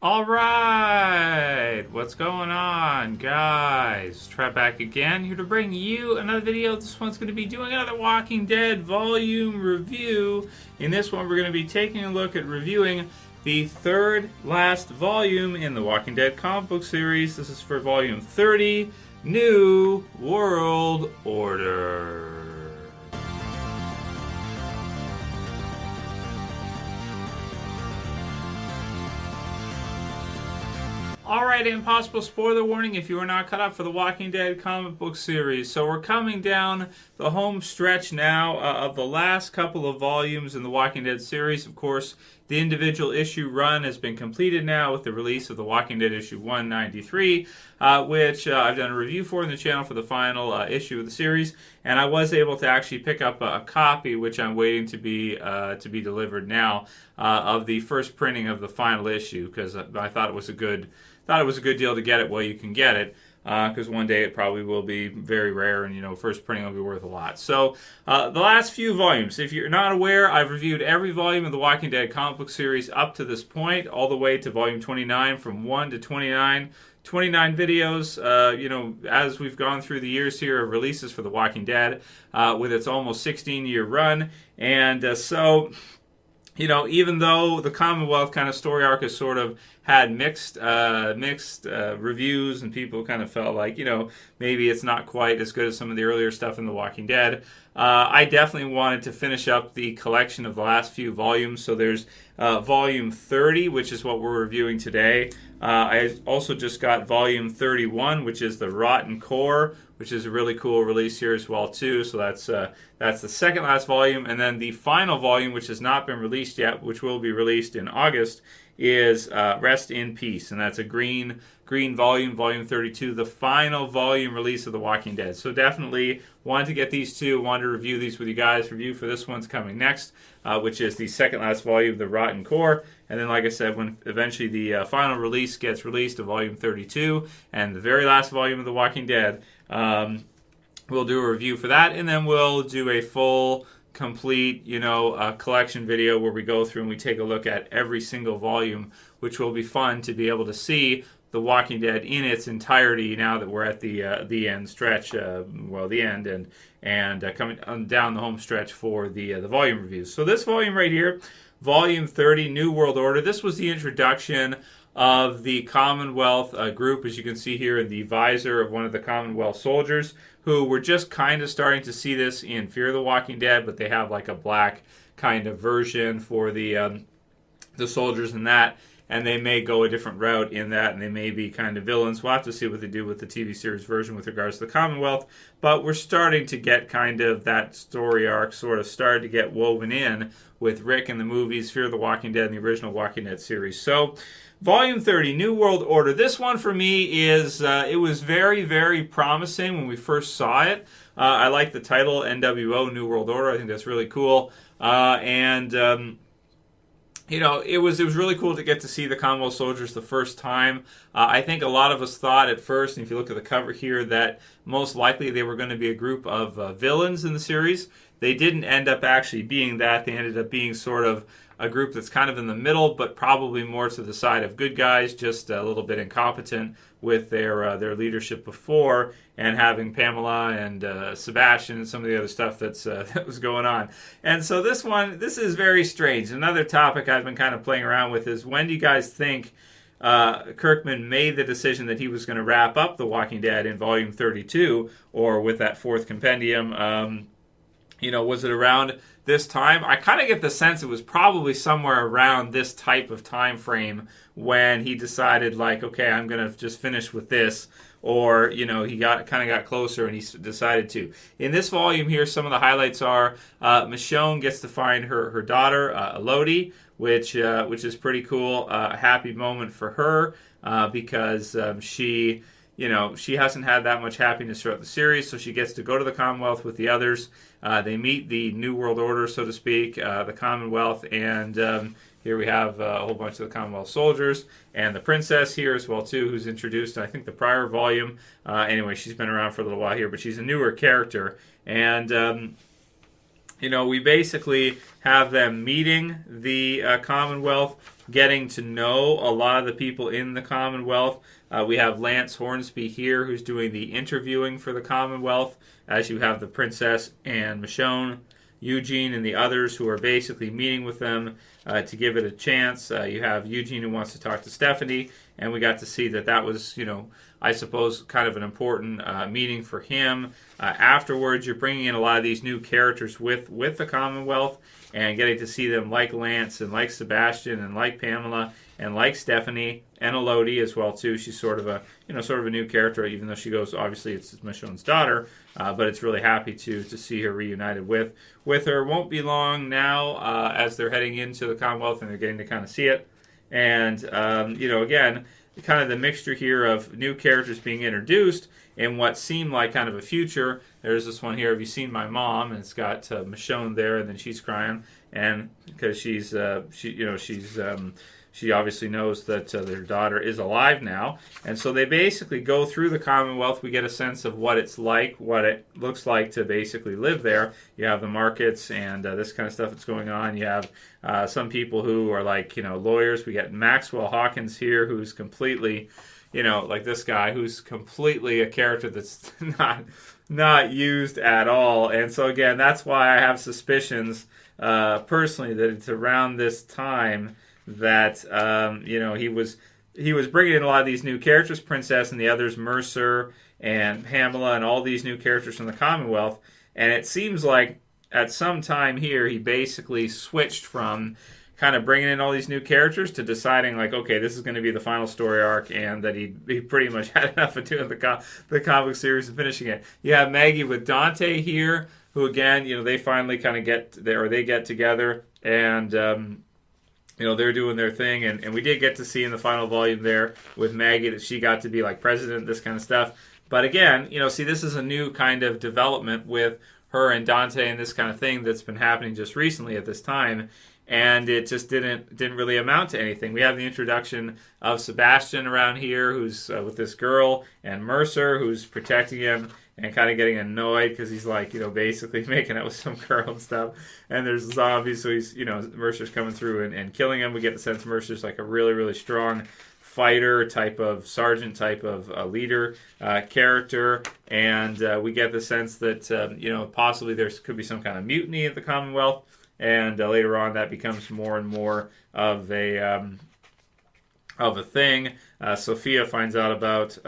Alright, what's going on, guys? Trev back again, here to bring you another video. This one's going to be doing another Walking Dead volume review. In this one, we're going to be taking a look at reviewing the third last volume in the Walking Dead comic book series. This is for volume 30, New World Order. Alright, impossible spoiler warning if you are not caught up for the Walking Dead comic book series. So we're coming down the home stretch now of the last couple of volumes in the Walking Dead series. Of course, the individual issue run has been completed now with the release of the Walking Dead issue 193, which I've done a review for in the channel for the final issue of the series. And I was able to actually pick up a copy, which I'm waiting to be delivered now, of the first printing of the final issue, because I thought it was a good deal to get it while you can get it, because one day it probably will be very rare, and first printing will be worth a lot. So the last few volumes, if you're not aware, I've reviewed every volume of the Walking Dead comic book series up to this point, all the way to volume 29, from 1 to 29. 29 videos, as we've gone through the years here of releases for The Walking Dead, with its almost 16-year run. And so, even though the Commonwealth kind of story arc has sort of had mixed reviews, and people kind of felt like, maybe it's not quite as good as some of the earlier stuff in The Walking Dead, I definitely wanted to finish up the collection of the last few volumes. So there's volume 30, which is what we're reviewing today. I also just got volume 31, which is the Rotten Core, which is a really cool release here as well too. So that's the second last volume, and then the final volume, which has not been released yet, which will be released in August, is Rest in Peace, and that's a green volume, volume 32, the final volume release of The Walking Dead. So definitely wanted to get these two, wanted to review these with you guys. Review for this one's coming next, which is the second last volume, the Rotten Core. And then, like I said, when eventually the final release gets released of volume 32 and the very last volume of The Walking Dead, we'll do a review for that, and then we'll do a full, complete, collection video where we go through and we take a look at every single volume, which will be fun to be able to see The Walking Dead in its entirety now that we're at the end stretch, the end and coming down the home stretch for the volume reviews. So this volume right here, volume 30, New World Order. This was the introduction of the Commonwealth group, as you can see here in the visor of one of the Commonwealth soldiers, who were just kind of starting to see this in Fear the Walking Dead, but they have like a black kind of version for the soldiers in that, and they may go a different route in that, and they may be kind of villains. We'll have to see what they do with the TV series version with regards to the Commonwealth, but we're starting to get kind of that story arc sort of started to get woven in with Rick in the movies, Fear the Walking Dead, and the original Walking Dead series. So, Volume 30, New World Order. This one for me is, it was very, very promising when we first saw it. I like the title, NWO, New World Order. I think that's really cool. It was really cool to get to see the Commonwealth soldiers the first time. I think a lot of us thought at first, and if you look at the cover here, that most likely they were going to be a group of villains in the series. They didn't end up actually being that. They ended up being sort of a group that's kind of in the middle, but probably more to the side of good guys, just a little bit incompetent with their leadership before, and having Pamela and Sebastian and some of the other stuff that was going on. And so this is very strange. Another topic I've been kind of playing around with is, when do you guys think Kirkman made the decision that he was going to wrap up The Walking Dead in volume 32, or with that fourth compendium? Was it around this time? I kind of get the sense it was probably somewhere around this type of time frame when he decided, like, okay, I'm going to just finish with this, or he got closer and he decided to. In this volume here, some of the highlights are Michonne gets to find her daughter Elodie, which is pretty cool. A happy moment for her because she hasn't had that much happiness throughout the series, so she gets to go to the Commonwealth with the others. They meet the New World Order, so to speak, the Commonwealth, and here we have a whole bunch of the Commonwealth soldiers, and the princess here as well, too, who's introduced in, I think, the prior volume. Anyway, she's been around for a little while here, but she's a newer character, and we basically have them meeting the Commonwealth getting to know a lot of the people in the Commonwealth. We have Lance Hornsby here, who's doing the interviewing for the Commonwealth, as you have the Princess and Michonne, Eugene, and the others who are basically meeting with them to give it a chance. You have Eugene who wants to talk to Stephanie, and we got to see that was, I suppose, kind of an important meeting for him. Afterwards, you're bringing in a lot of these new characters with the Commonwealth and getting to see them like Lance and like Sebastian and like Pamela and like Stephanie and Elodie as well too. She's sort of a new character, even though she goes, obviously it's Michonne's daughter, but it's really happy to see her reunited with her. Won't be long now as they're heading into the Commonwealth and they're getting to kind of see it. And again, kind of the mixture here of new characters being introduced in what seemed like kind of a future. There's this one here, Have You Seen My Mom? And it's got Michonne there, and then she's crying, and because she obviously knows that their daughter is alive now. And so they basically go through the Commonwealth. We get a sense of what it's like, what it looks like to basically live there. You have the markets and this kind of stuff that's going on. You have some people who are like, lawyers. We get Maxwell Hawkins here, who's completely, like this guy, who's completely a character that's not used at all. And so again, that's why I have suspicions personally that it's around this time that he was bringing in a lot of these new characters, Princess and the others, Mercer and Pamela, and all these new characters from the Commonwealth. And it seems like at some time here, he basically switched from kind of bringing in all these new characters to deciding like, okay, this is going to be the final story arc, and that he pretty much had enough of doing the comic series and finishing it. You have Maggie with Dante here, who again, they finally kind of get together, and they're doing their thing, and we did get to see in the final volume there with Maggie that she got to be like president, this kind of stuff. But again, see, this is a new kind of development with her and Dante and this kind of thing that's been happening just recently at this time, and it just didn't really amount to anything. We have the introduction of Sebastian around here, who's with this girl, and Mercer, who's protecting him and kind of getting annoyed because he's like, basically making out with some girl and stuff. And there's zombies, so he's, Mercer's coming through and killing him. We get the sense Mercer's like a really, really strong fighter type of sergeant type of leader character, and we get the sense that possibly there could be some kind of mutiny at the Commonwealth, and later on that becomes more and more of a thing. Sophia finds out about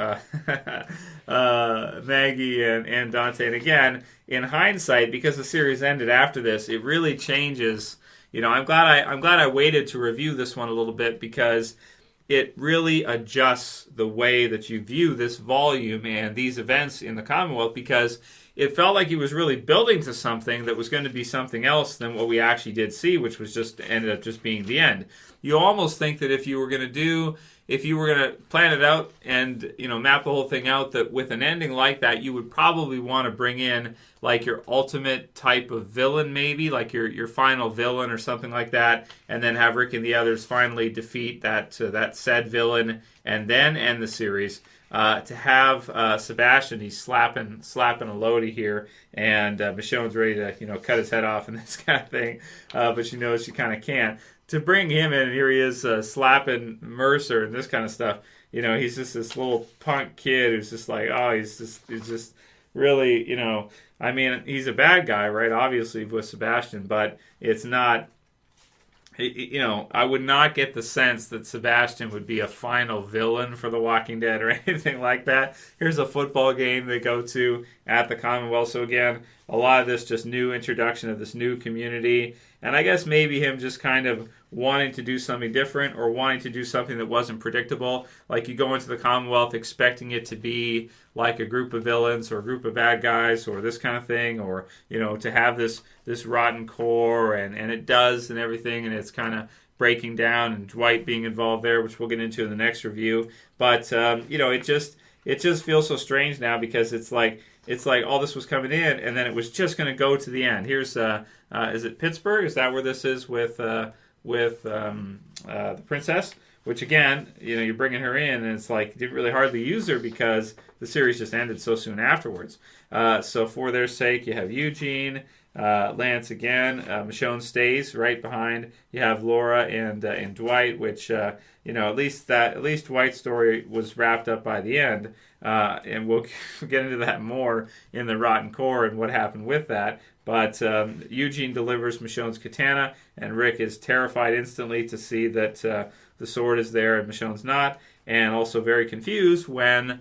Maggie and Dante, and again, in hindsight, because the series ended after this, it really changes. I'm glad I waited to review this one a little bit, because it really adjusts the way that you view this volume and these events in the Commonwealth, because it felt like he was really building to something that was going to be something else than what we actually did see, which was ended up just being the end. You almost think that if you were going to plan it out and map the whole thing out, that with an ending like that, you would probably want to bring in like your ultimate type of villain, maybe like your final villain or something like that, and then have Rick and the others finally defeat that said villain and then end the series. To have Sebastian, he's slapping a Elodie here, and Michonne's ready to cut his head off and this kind of thing, but she knows she kind of can't. To bring him in, and here he is slapping Mercer and this kind of stuff. He's just this little punk kid who's just like, he's just really, I mean, he's a bad guy, right? Obviously with Sebastian, but it's not. I would not get the sense that Sebastian would be a final villain for The Walking Dead or anything like that. Here's a football game they go to at the Commonwealth. So again, a lot of this just new introduction of this new community. And I guess maybe him just kind of wanting to do something different or wanting to do something that wasn't predictable. Like you go into the Commonwealth expecting it to be like a group of villains or a group of bad guys or this kind of thing, or, to have this rotten core, and it does and everything, and it's kind of breaking down, and Dwight being involved there, which we'll get into in the next review. But, it just feels so strange now, because it's like all this was coming in, and then it was just going to go to the end. Here's, is it Pittsburgh? Is that where this is with the Princess? which again, you're bringing her in, and it's like you didn't really hardly use her because the series just ended so soon afterwards. So for their sake, you have Eugene, Lance again. Michonne stays right behind. You have Laura and Dwight, which at least Dwight's story was wrapped up by the end, and we'll get into that more in the Rotten Core and what happened with that. But Eugene delivers Michonne's katana, and Rick is terrified instantly to see that the sword is there and Michonne's not, and also very confused when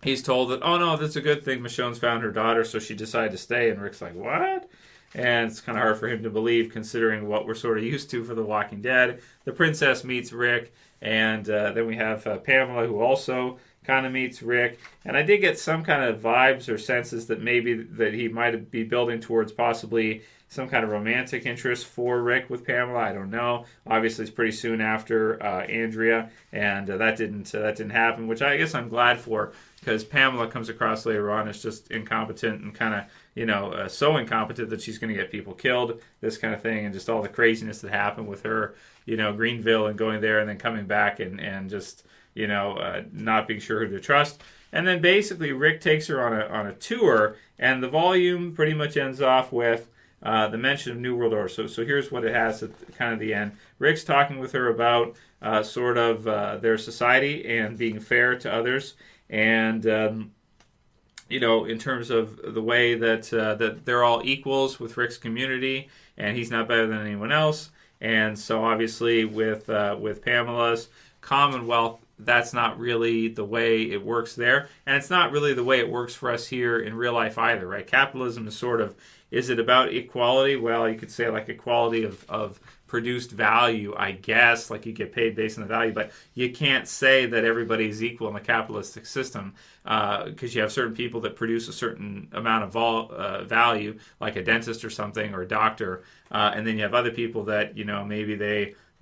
he's told that, oh no, that's a good thing, Michonne's found her daughter, so she decided to stay, and Rick's like, what? And it's kind of hard for him to believe, considering what we're sort of used to for The Walking Dead. The princess meets Rick, and then we have Pamela, who also kind of meets Rick. And I did get some kind of vibes or senses that maybe that he might be building towards possibly some kind of romantic interest for Rick with Pamela. I don't know. Obviously, it's pretty soon after Andrea, and that didn't happen, which I guess I'm glad for, because Pamela comes across later on as just incompetent and kind of, so incompetent that she's going to get people killed, this kind of thing, and just all the craziness that happened with her, Greenville and going there and then coming back and just, not being sure who to trust. And then basically Rick takes her on a tour, and the volume pretty much ends off with the mention of New World Order. So here's what it has at kind of the end. Rick's talking with her about sort of their society and being fair to others, and in terms of the way that they're all equals with Rick's community, and he's not better than anyone else. And so obviously with Pamela's Commonwealth, that's not really the way it works there, and it's not really the way it works for us here in real life either, right? Capitalism is sort of, is it about equality? Well, you could say like equality of produced value, I guess, like you get paid based on the value, but you can't say that everybody is equal in the capitalistic system, because you have certain people that produce a certain amount of value, like a dentist or something, or a doctor, and then you have other people that, maybe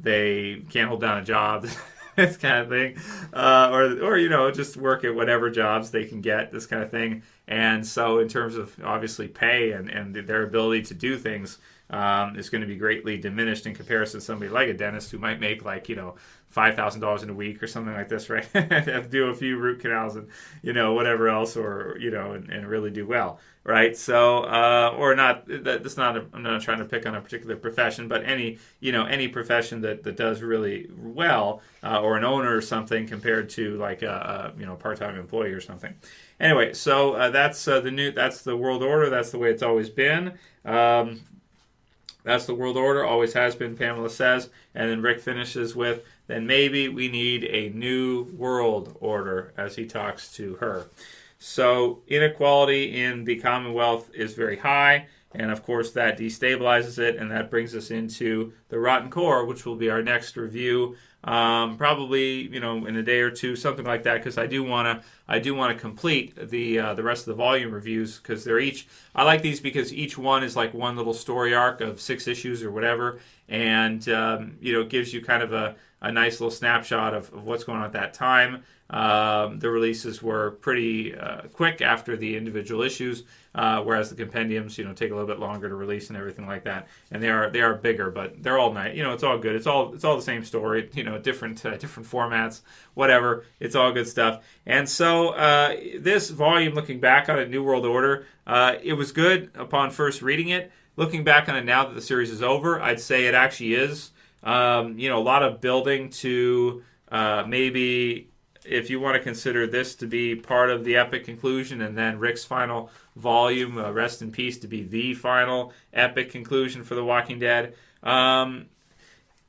they can't hold down a job, this kind of thing, or just work at whatever jobs they can get, this kind of thing. And so in terms of obviously pay and their ability to do things, is going to be greatly diminished in comparison to somebody like a dentist who might make like, $5,000 in a week or something like this, right? Have to do a few root canals and, whatever else, or, and really do well, right? So, or not, that's not, I'm not trying to pick on a particular profession, but any profession that does really well, or an owner or something compared to like a part-time employee or something. Anyway, so that's the world order. That's the way it's always been. That's the world order, always has been, Pamela says. And then Rick finishes with, then maybe we need a new world order, as he talks to her. So inequality in the Commonwealth is very high, and of course that destabilizes it, and that brings us into the Rotten Core, which will be our next review, probably in a day or two, something like that, because I do want to complete the rest of the volume reviews, because they're each, I like these because each one is like one little story arc of 6 issues or whatever, and it gives you kind of a nice little snapshot of what's going on at that time. The releases were pretty quick after the individual issues, whereas the compendiums, take a little bit longer to release and everything like that. And they are bigger, but they're all nice. It's all good. It's all the same story. Different formats, whatever. It's all good stuff. And so this volume, looking back on it, New World Order, it was good upon first reading it. Looking back on it now that the series is over, I'd say it actually is. A lot of building to maybe, if you want to consider this to be part of the epic conclusion, and then Rick's final volume, Rest in Peace, to be the final epic conclusion for The Walking Dead. I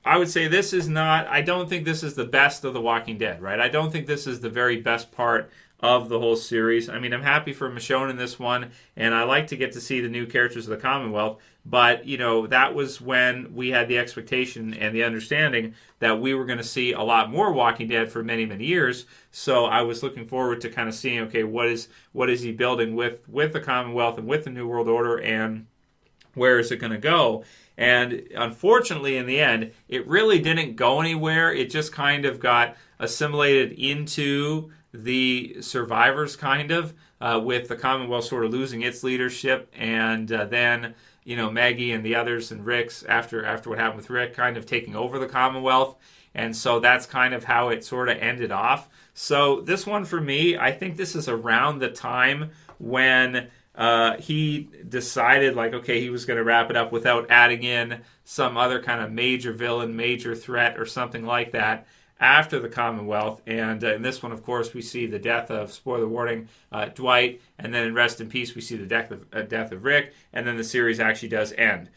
would say this is not, I don't think this is the best of The Walking Dead, right? I don't think this is the very best part of the whole series. I mean, I'm happy for Michonne in this one, and I like to get to see the new characters of the Commonwealth, but, that was when we had the expectation and the understanding that we were going to see a lot more Walking Dead for many, many years, so I was looking forward to kind of seeing, okay, what is he building with the Commonwealth and with the New World Order, and where is it going to go? And unfortunately, in the end, it really didn't go anywhere. It just kind of got assimilated into the survivors, kind of, with the Commonwealth sort of losing its leadership, and then Maggie and the others and Rick's, after what happened with Rick, kind of taking over the Commonwealth. And so that's kind of how it sort of ended off. So this one for me, I think this is around the time when he decided, like, okay, he was going to wrap it up without adding in some other kind of major villain, major threat, or something like that after the Commonwealth. And in this one, of course, we see the death of, spoiler warning, Dwight, and then in Rest in Peace, we see the death of Rick, and then the series actually does end.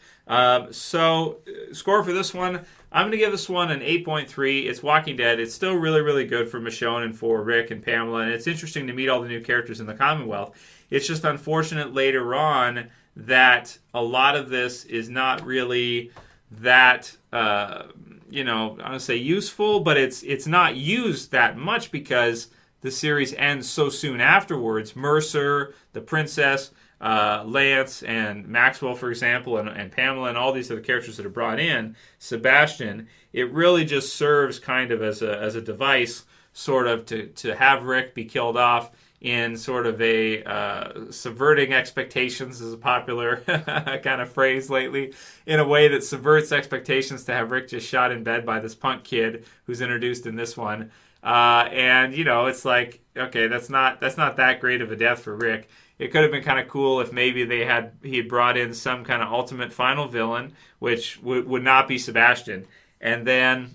So, score for this one, I'm going to give this one an 8.3. It's Walking Dead. It's still really, really good for Michonne and for Rick and Pamela, and it's interesting to meet all the new characters in the Commonwealth. It's just unfortunate later on that a lot of this is not really that, I'm going to say useful, but it's not used that much because the series ends so soon afterwards. Mercer, the princess, Lance, and Maxwell, for example, and Pamela, and all these other characters that are brought in, Sebastian, it really just serves kind of as a device sort of to have Rick be killed off in sort of a subverting expectations is a popular kind of phrase lately, in a way that subverts expectations to have Rick just shot in bed by this punk kid who's introduced in this one. And, it's like, okay, that's not that great of a death for Rick. It could have been kind of cool if maybe he had brought in some kind of ultimate final villain, which would not be Sebastian. And then,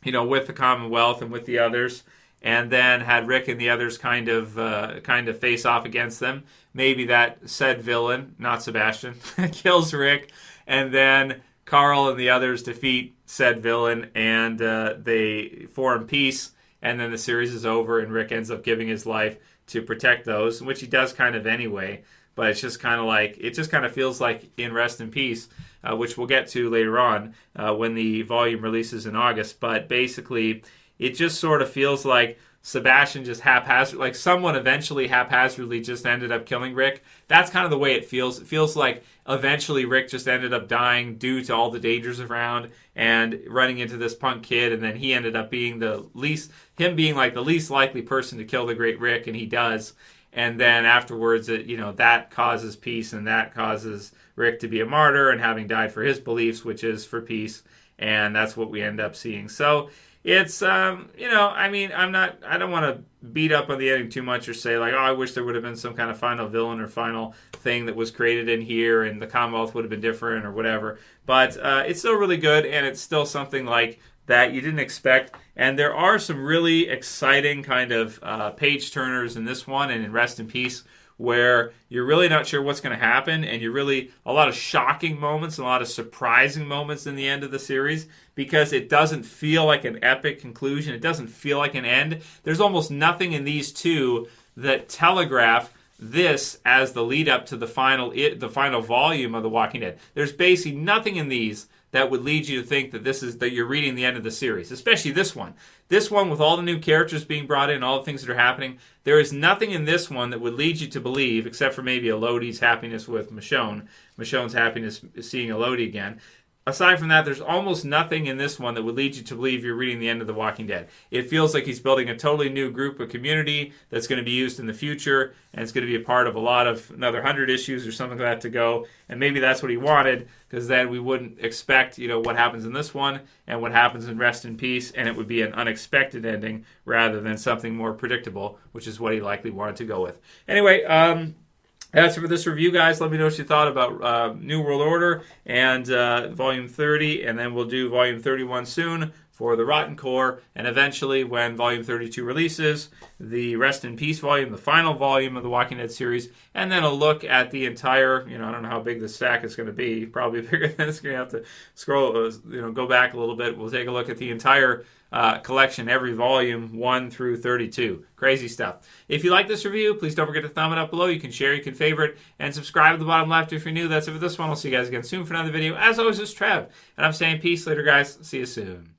with the Commonwealth and with the others, and then had Rick and the others kind of face off against them. Maybe that said villain, not Sebastian, kills Rick, and then Carl and the others defeat said villain, and they form peace, and then the series is over, and Rick ends up giving his life to protect those, which he does kind of anyway. But it's just kind of like, it just kind of feels like in Rest in Peace, which we'll get to later on when the volume releases in August. But basically, it just sort of feels like Sebastian just haphazardly, like someone eventually haphazardly just ended up killing Rick. That's kind of the way it feels. It feels like eventually Rick just ended up dying due to all the dangers around and running into this punk kid, and then he ended up being the least likely person to kill the great Rick, and he does. And then afterwards, that causes peace, and that causes Rick to be a martyr and having died for his beliefs, which is for peace, and that's what we end up seeing. So it's, I don't want to beat up on the ending too much or say like, oh, I wish there would have been some kind of final villain or final thing that was created in here and the Commonwealth would have been different or whatever. But it's still really good, and it's still something like that you didn't expect. And there are some really exciting kind of page turners in this one and in Rest in Peace, where you're really not sure what's going to happen, and you're really a lot of shocking moments and a lot of surprising moments in the end of the series, because it doesn't feel like an epic conclusion. It doesn't feel like an end. There's almost nothing in these two that telegraph this as the lead up to the final volume of The Walking Dead. There's basically nothing in these that would lead you to think that you're reading the end of the series, especially this one. This one, with all the new characters being brought in, all the things that are happening, there is nothing in this one that would lead you to believe, except for maybe Elodie's happiness with Michonne's happiness seeing Elodie again. Aside from that, there's almost nothing in this one that would lead you to believe you're reading the end of The Walking Dead. It feels like he's building a totally new group of community that's going to be used in the future, and it's going to be a part of another 100 issues or something like that to go. And maybe that's what he wanted, because then we wouldn't expect, what happens in this one and what happens in Rest in Peace, and it would be an unexpected ending rather than something more predictable, which is what he likely wanted to go with. Anyway, that's it for this review, guys. Let me know what you thought about New World Order and Volume 30, and then we'll do Volume 31 soon for the Rotten Core, and eventually, when Volume 32 releases, the Rest in Peace volume, the final volume of the Walking Dead series, and then a look at the entire, I don't know how big the stack is going to be, probably bigger than it's going to have to scroll, go back a little bit. We'll take a look at the entire collection, every volume 1 through 32. Crazy stuff. If you like this review, please don't forget to thumb it up below. You can share, you can favorite, and subscribe at the bottom left if you're new. That's it for this one. I'll see you guys again soon for another video. As always, this is Trev, and I'm saying peace later, guys. See you soon.